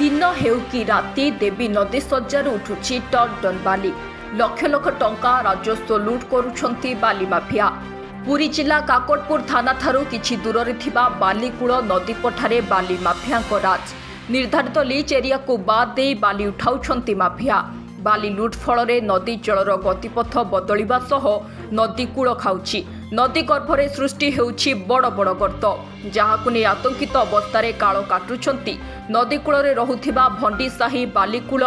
दिन हेउ कि राति देवी नदी सज्जार उठुछि टन टन बाली लक्ष लक्ष टंका राजस्व लुट करुछंती बाली माफिया। पुरी जिला काकटपुर थाना थारु किछि दूर थिबा बालीकूल नदी पठारे बाली माफियाଙ୍କ राज। निर्धारित लीज एरिया को बाद दे बाली उठाउछंती माफिया। बाली लुट फल नदी जलर गतिपथ बदलिबा सह नदी कूल खाउछि। नदी गर्भरे सृष्टि हेउछि बड़ बड़ गर्त, जहाकु नै आतंकित अवस्थारे काळ काटुछंती नदी कूलरे रहुथिबा भंडीसाही बालीकूल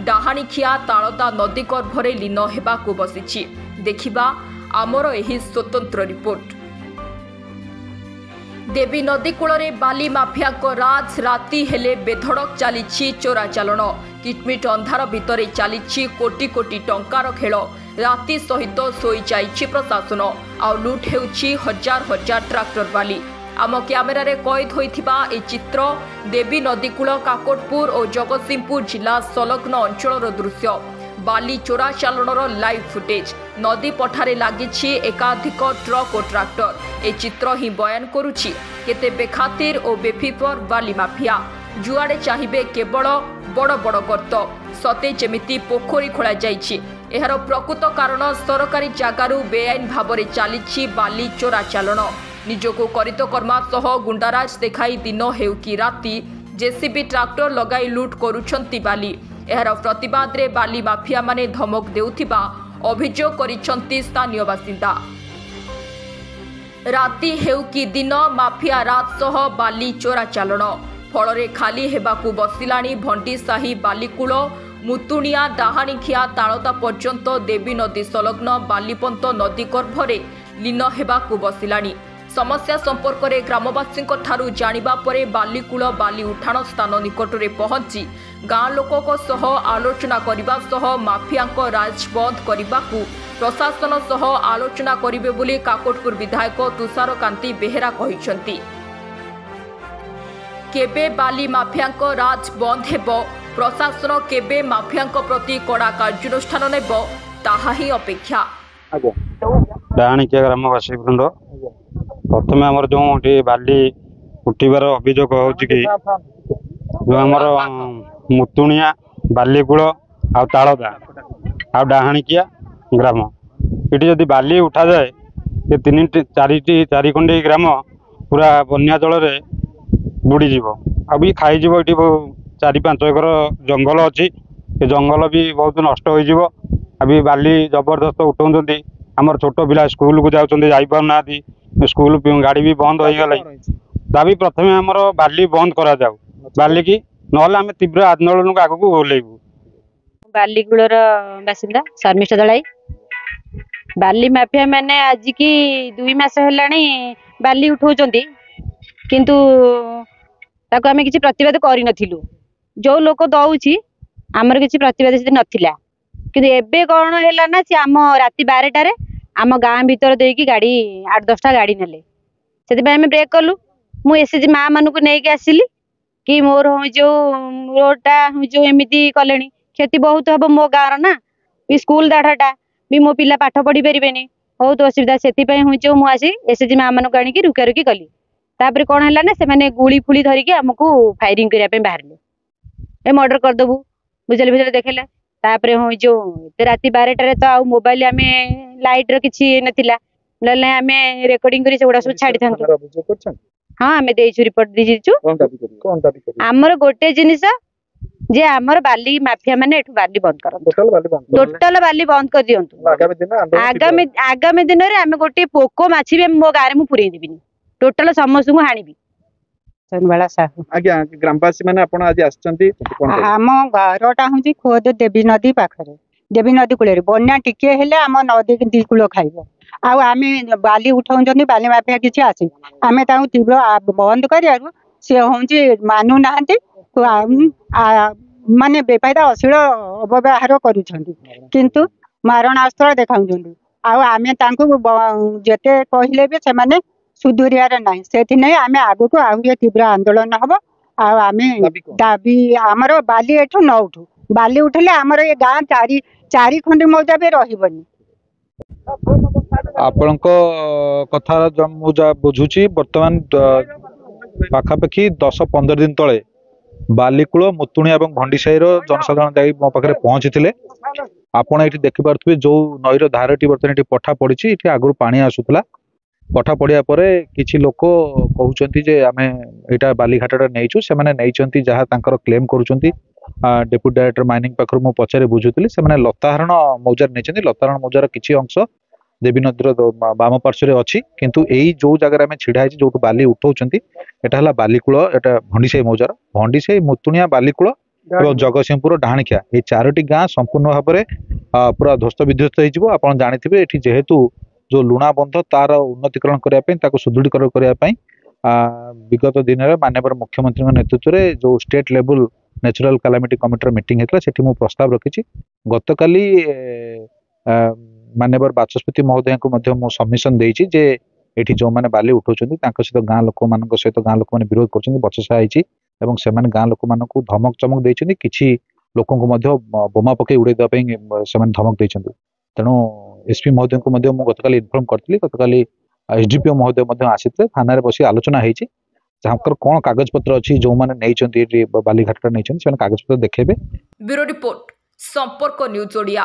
डाहाणीखिया तालदा नदी गर्भरे लीन हेबाकु बसिछि। देखिबा आमर एही स्वतंत्र रिपोर्ट। देवी नदी कूलरे बाली माफिया को राज। राति हेले बेधड़क चली चोरा चालन। किटमिट अंधार भितर चली कोटी कोटी टंकार खेल। राति सहित सोई जाइछि प्रशासन। आ लुट हेउछि हजार हजार ट्राक्टर बाली। आम कैमेरा रे कैद होइथिबा ए चित्र देवी नदी कूल काकटपुर और जगतसिंहपुर जिला संलग्न अंचलर दृश्य। बाली चोरा चालनर लाइव फुटेज। नदी पठारे लागिछि एकाधिक ट्रक और ट्राक्टर। ए चित्र ही बयान करुछि केते बेखातिर और बेफिपर बाली माफिया। जुआड़े चाहिए केवल बड़ बड़ गर्त, सते जेमिति पोखरी खोला जाइछि। एहार प्रकृत कारण सरकारी जागारु बेआईन भावरे चली बाली चोरा चालन। निजको करित कर्मा सह गुंडाराज देखाई दिन हेउ कि राति जेसीबी ट्राक्टर लगाई लुट करुछंती बाली। एहार प्रतिवाद रे बाली माफिया माने धमक देउथिबा अभियोग करिछंती स्थानीय बासिंदा। राति हेउ कि दिन माफिया रात सह बाली चोरा चालन। फल खाली हेबाकु बसिलाणी भंडीसाही बालीकूल मुतुणिया डाहाणीखिया तालदा पर्यंत देवी नदी संलग्न बालीपंत नदी गर्भरे लीन हेबाकु बसिलाणी। समस्या संपर्क में ग्रामवासी जानिबा परे बालीकूल बाली उठाण स्थान निकट में पहुंची गाँ लोकों सह आलोचना करने सह माफियाଙ୍କ राज बंद करने प्रशासन सह आलोचना करिवे बोली काकटपुर विधायक तुषारकांति बेहेरा कहिसंती। केबे बाली माफियाଙ୍କ राज बंद हेबो, प्रशासन केबे माफियाଙ୍କ प्रति कड़ा कार्यानुष्ठान नेब, ताहा ही अपेक्षा। डाहाणीखिया ग्रामवासी वृंद प्रथम आमर जो बाली उठार अभियोग होमर मुतुणिया बालीकूल आ तालदा आ डाहाणीखिया ग्राम ये जदि बाली उठा जाए ये तीन चारि खंडी ग्राम पूरा बन्या जल बुड़ीज भी खाईज। ये 4-5 एकर जंगल अच्छी जंगल भी बहुत नष्ट हो अभी बाली जबरदस्त उठाऊँ। आमर छोट पिला स्कूल को जाना स्कूल गाड़ी भी बंद हो गला। दाबी प्रथम आमर बाली बंद करा जाऊ बाली की नहले आम तीव्र आंदोलन को आगू ओल्लैबू। बालीकूलर बासिंदा शर्मिष्ठा दलाई। बाली माफिया मैंने आज की 2 मास है बाली उठाउछंती किंतु ताको आमे किछि प्रतिवाद करि नथिलु। जो लोक दउछि आमर किछि प्रतिवाद से नथिला किंतु एबे कोन हैला ना से आम राति 12 रे आम गाँ भीतर देकी गाड़ी 8-10टा गाड़ी नेले से ब्रेक कलु। मु एसएचजी माँ मानू नहीं आसिली कि मोर जो रोडटा जो एमती कले क्षति बहुत हम मो गाँव ना भी स्कूल दाढ़ाटा भी मो पिला पाठ पढ़ी पारे बहुत असुविधा से मुझे एसएचजी माँ मानू आनिकी रुका रुकी कली। तापर कौन है ना से गुड़ी फुड़ी धरिकी आमको फायरिंग करने बाहर ए मर्डर करदेबू बुझल बुझल देखेला। तापर हूँ जो राति 12 तो आउ मोबाइल आम लाइट किसी नाला ना आम रेकर्डिंग कर छाड़ी था। हाँ आम देचु रिपोर्ट दीचु। आमर गोटे जिनिस जे आमर बाली माफिया माने एठू बाली बंद कर टोटल बाली बंद कर दियंतु। आगामी दिन में आम गोटे पोको माछी भी मो गाँव में पुरई देविनी टोटल समस्त को हाणीबी। ग्रामवासी मैंने आपण आज आछंती आम घरटा हूँ खोद देवी नदी पाखरे देवी नदी कूल बन्या टिके हेले आम नदी दी कूल खाइब आम बाली उठाऊँ बाली माफिया किसी आसी आम तीव्र बंद कर सी हूँ मानु ना माने बेपायदा अश्लील अपव्यवहार करुँच मारणास्त्र देखा आम जिते कहले भी से सुधुरियार ना से आम आग को आहरी तीव्र आंदोलन हम आम दाबी आमर बाली एठू न उठू बाली उठले आमर ये गाँ चारि खंडी मौजा भी रही। आपण कथा मुझे बुझुची बर्तमान पाखापाखि 10-15 दिन तले ବାଲିକୂଳ ମୁତୁଣି ଏବଂ ଭଣ୍ଡିସାହିର ଜନସାଧାରଣ ଯାଇ ମୋ ପାଖରେ ପହଞ୍ଚିଥିଲେ। ଆପଣ ଏଠି ଦେଖିପାରୁଥିବେ ଯୋଉ ନଈର ଧାରଟି ବର୍ତ୍ତମାନ ଏଠି ପଠା ପଡିଛି, ଏଠି ଆଗରୁ ପାଣି ଆସୁଥିଲା। ପଠା ପଡିବା ପରେ କିଛି ଲୋକ କହୁଛନ୍ତି ଯେ ଆମେ ଏଇଟା ବାଲିଘାଟଟା ନେଇଛୁ, ସେମାନେ ନେଇଛନ୍ତି ଯାହା ତାଙ୍କର କ୍ଲେମ କରୁଛନ୍ତି। ଡେପୁଟି ଡାଇରେକ୍ଟର ମାଇନିଂ ପାଖରୁ ମୁଁ ପଚାରି ବୁଝୁଥିଲି, ସେମାନେ ଲତାହରଣ ମୌଜାର ନେଇଛନ୍ତି। ଲତାହରଣ ମୌଜାର କିଛି ଅଂଶ ଦେବୀ ନଦୀର ବାମ ପାର୍ଶ୍ୱରେ ଅଛି, କିନ୍ତୁ ଏଇ ଯୋଉ ଜାଗାରେ ଆମେ ଛିଡା ହେଇଛି ଯୋଉଠୁ ବାଲି ଉଠଉଛନ୍ତି ଏଟା ହେଲା ବାଲିକୂଳ, ଏଟା ଭଣ୍ଡିସାହି ମୌଜାର। ଭଣ୍ଡିସାହି, ମୁତୁଣିଆ, ବାଲିକୂଳ ଏବଂ ଜଗତସିଂହପୁର ଡାହାଣିକିଆ ଏଇ 4ଟି ଗାଁ ସମ୍ପୂର୍ଣ୍ଣ ଭାବରେ ପୁରା ଧ୍ୱସ୍ତ ବିଧ୍ୱସ୍ତ ହେଇଯିବ। ଆପଣ ଜାଣିଥିବେ ଏଠି ଯେହେତୁ ଯୋଉ ଲୁଣା ବନ୍ଧ ତାର ଉନ୍ନତିକରଣ କରିବା ପାଇଁ, ତାକୁ ସୁଦୃଢୀକରଣ କରିବା ପାଇଁ ବିଗତ ଦିନରେ ମାନ୍ୟବର ମୁଖ୍ୟମନ୍ତ୍ରୀଙ୍କ ନେତୃତ୍ୱରେ ଯୋଉ ଷ୍ଟେଟ ଲେବୁଲ ନ୍ୟାଚୁରାଲ କାଲାମିଟି କମିଟିର ମିଟିଂ ହେଇଥିଲା, ସେଠି ମୁଁ ପ୍ରସ୍ତାବ ରଖିଛି। ଗତକାଲି ମାନ୍ୟବର ବାଚସ୍ପତି ମହୋଦୟଙ୍କୁ ମଧ୍ୟ ମୁଁ ସବମିଶନ ଦେଇଛି ଯେ ଏଠି ଯୋଉମାନେ ବାଲି ଉଠାଉଛନ୍ତି ତାଙ୍କ ସହିତ ଗାଁ ଲୋକମାନଙ୍କ ସହିତ ଗାଁ ଲୋକମାନେ ବିରୋଧ କରୁଛନ୍ତି, ବଚସା ହେଇଛି ଏବଂ ସେମାନେ ଗାଁ ଲୋକମାନଙ୍କୁ ଧମକ ଚମକ ଦେଇଛନ୍ତି। କିଛି ଲୋକଙ୍କୁ ମଧ୍ୟ ବୋମା ପକେଇ ଉଡେଇ ଦେବା ପାଇଁ ସେମାନେ ଧମକ ଦେଇଛନ୍ତି। ତେଣୁ ଏସପି ମହୋଦୟଙ୍କୁ ମଧ୍ୟ ମୁଁ ଗତକାଲି ଇନଫର୍ମ କରିଥିଲି। ଗତକାଲି ଏସଡିପିଓ ମହୋଦୟ ମଧ୍ୟ ଆସିଥିଲେ, ଥାନାରେ ବସି ଆଲୋଚନା ହେଇଛି। ତାଙ୍କର କ'ଣ କାଗଜପତ୍ର ଅଛି, ଯୋଉମାନେ ନେଇଛନ୍ତି ଏଠି ବାଲିଘାଟଟା ନେଇଛନ୍ତି ସେମାନେ କାଗଜପତ୍ର ଦେଖେଇବେ। ବ୍ୟୁରୋ ରିପୋର୍ଟ, ସମ୍ପର୍କ ନ୍ୟୁଜ ଓଡ଼ିଆ।